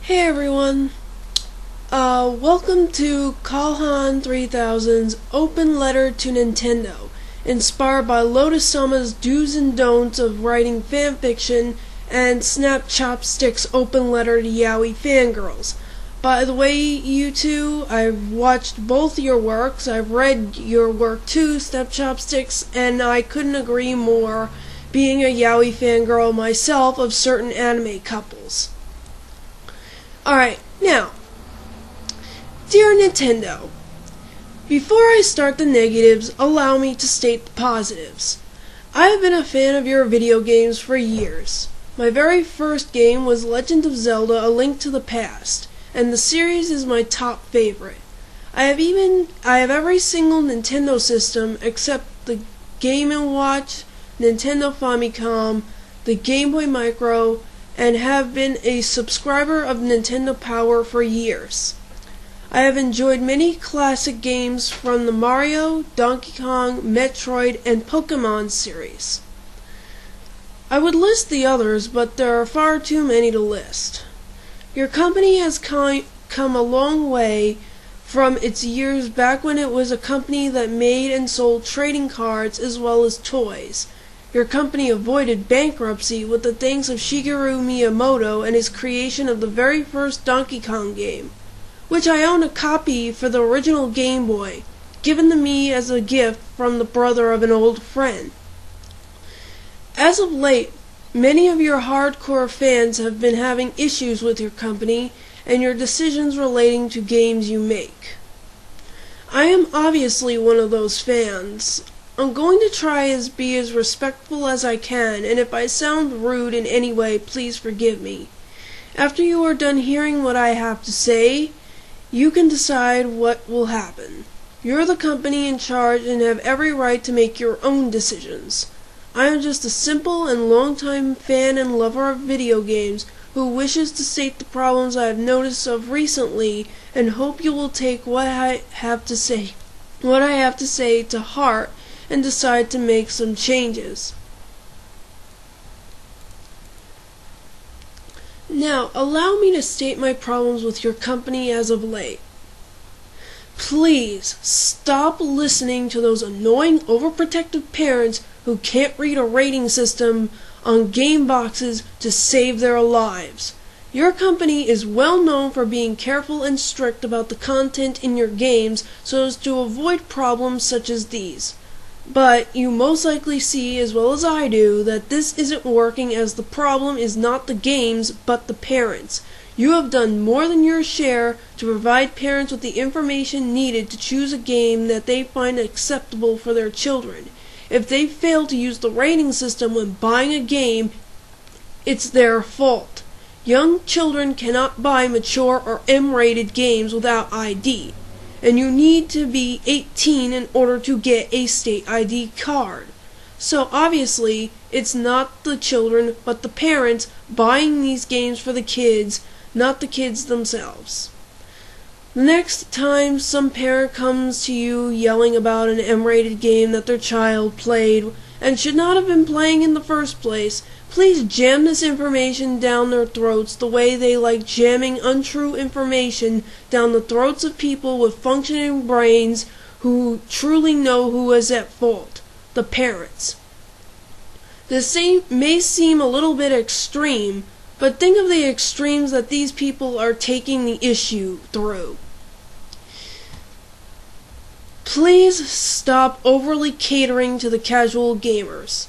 Hey everyone, welcome to Colhan 3000's Open Letter to Nintendo, inspired by Lotus Sama's do's and don'ts of writing fanfiction and Snap Chopstick's Open Letter to Yaoi Fangirls. By the way, you two, I've watched both your works, I've read your work too, Snap Chopsticks, and I couldn't agree more, being a Yaoi fangirl myself of certain anime couples. Alright, now, dear Nintendo, before I start the negatives, allow me to state the positives. I have been a fan of your video games for years. My very first game was Legend of Zelda: A Link to the Past, and the series is my top favorite. I have every single Nintendo system except the Game & Watch, Nintendo Famicom, the Game Boy Micro, and have been a subscriber of Nintendo Power for years. I have enjoyed many classic games from the Mario, Donkey Kong, Metroid, and Pokemon series. I would list the others, but there are far too many to list. Your company has come a long way from its years back when it was a company that made and sold trading cards as well as toys. Your company avoided bankruptcy with the thanks of Shigeru Miyamoto and his creation of the very first Donkey Kong game, which I own a copy for the original Game Boy, given to me as a gift from the brother of an old friend. As of late, many of your hardcore fans have been having issues with your company and your decisions relating to games you make. I am obviously one of those fans. I'm going to try to be as respectful as I can, and if I sound rude in any way, please forgive me. After you are done hearing what I have to say, you can decide what will happen. You're the company in charge and have every right to make your own decisions. I am just a simple and long-time fan and lover of video games who wishes to state the problems I have noticed of recently and hope you will take what I have to say to heart and decide to make some changes. Now, allow me to state my problems with your company as of late. Please stop listening to those annoying, overprotective parents who can't read a rating system on game boxes to save their lives. Your company is well known for being careful and strict about the content in your games so as to avoid problems such as these. But you most likely see, as well as I do, that this isn't working, as the problem is not the games, but the parents. You have done more than your share to provide parents with the information needed to choose a game that they find acceptable for their children. If they fail to use the rating system when buying a game, it's their fault. Young children cannot buy mature or M-rated games without ID. And you need to be 18 in order to get a state ID card. So obviously, it's not the children, but the parents buying these games for the kids, not the kids themselves. The next time some parent comes to you yelling about an M-rated game that their child played and should not have been playing in the first place, please jam this information down their throats the way they like jamming untrue information down the throats of people with functioning brains who truly know who is at fault: the parents. This may seem a little bit extreme, but think of the extremes that these people are taking the issue through. Please stop overly catering to the casual gamers.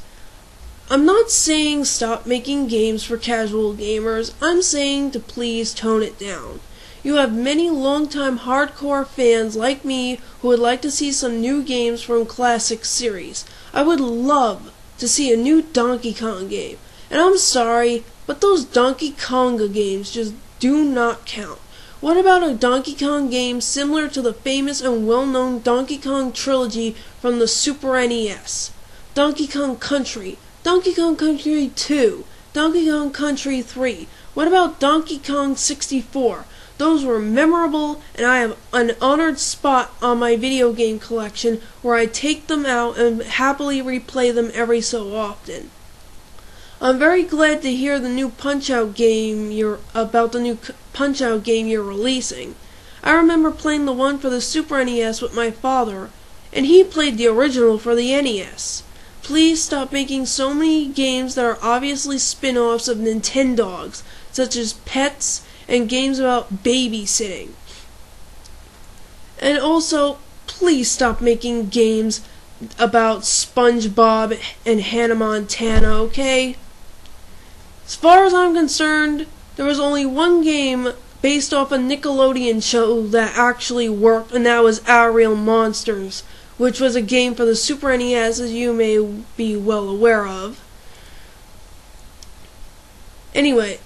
I'm not saying stop making games for casual gamers, I'm saying to please tone it down. You have many long-time hardcore fans like me who would like to see some new games from classic series. I would love to see a new Donkey Kong game. And I'm sorry, but those Donkey Konga games just do not count. What about a Donkey Kong game similar to the famous and well-known Donkey Kong trilogy from the Super NES? Donkey Kong Country, Donkey Kong Country 2, Donkey Kong Country 3. What about Donkey Kong 64? Those were memorable, and I have an honored spot on my video game collection where I take them out and happily replay them every so often. I'm very glad to hear the new Punch-Out game Punch-Out game you're releasing. I remember playing the one for the Super NES with my father, and he played the original for the NES. Please stop making so many games that are obviously spin-offs of Nintendogs, such as Pets and games about babysitting. And also, please stop making games about SpongeBob and Hannah Montana, okay? As far as I'm concerned, there was only one game based off a Nickelodeon show that actually worked, and that was Our Real Monsters, which was a game for the Super NES, as you may be well aware of. Anyway,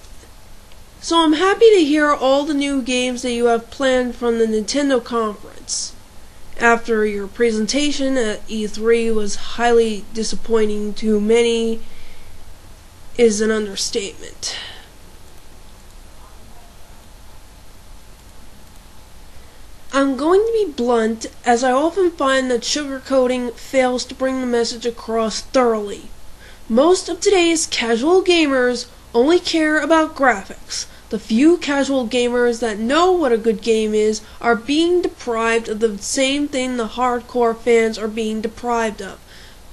so I'm happy to hear all the new games that you have planned from the Nintendo conference. After your presentation at E3 was highly disappointing to many is an understatement. I'm going to be blunt, as I often find that sugarcoating fails to bring the message across thoroughly. Most of today's casual gamers only care about graphics. The few casual gamers that know what a good game is are being deprived of the same thing the hardcore fans are being deprived of.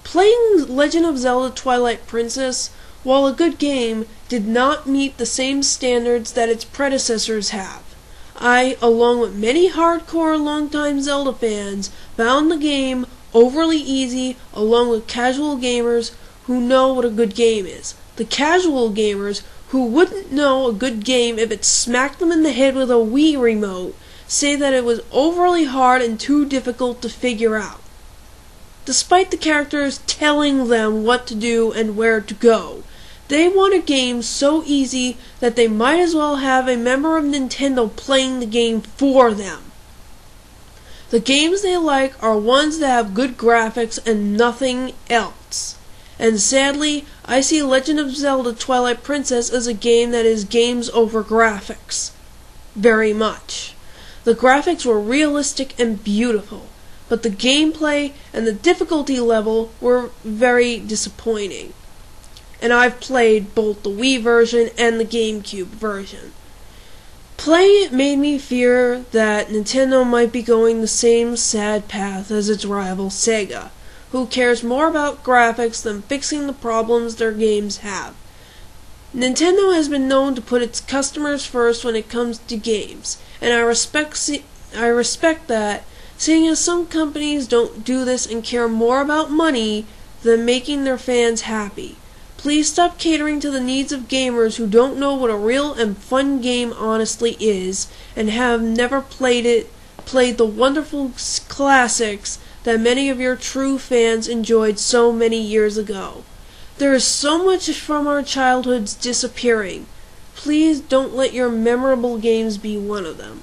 Playing Legend of Zelda Twilight Princess, while a good game, did not meet the same standards that its predecessors have. I, along with many hardcore longtime Zelda fans, found the game overly easy, along with casual gamers who know what a good game is. The casual gamers who wouldn't know a good game if it smacked them in the head with a Wii remote say that it was overly hard and too difficult to figure out, despite the characters telling them what to do and where to go. They want a game so easy that they might as well have a member of Nintendo playing the game for them. The games they like are ones that have good graphics and nothing else. And sadly, I see Legend of Zelda Twilight Princess as a game that is games over graphics. Very much. The graphics were realistic and beautiful, but the gameplay and the difficulty level were very disappointing. And I've played both the Wii version and the GameCube version. Playing it made me fear that Nintendo might be going the same sad path as its rival Sega, who cares more about graphics than fixing the problems their games have. Nintendo has been known to put its customers first when it comes to games, and I respect that, seeing as some companies don't do this and care more about money than making their fans happy. Please stop catering to the needs of gamers who don't know what a real and fun game honestly is, and have never played the wonderful classics that many of your true fans enjoyed so many years ago. There is so much from our childhoods disappearing. Please don't let your memorable games be one of them.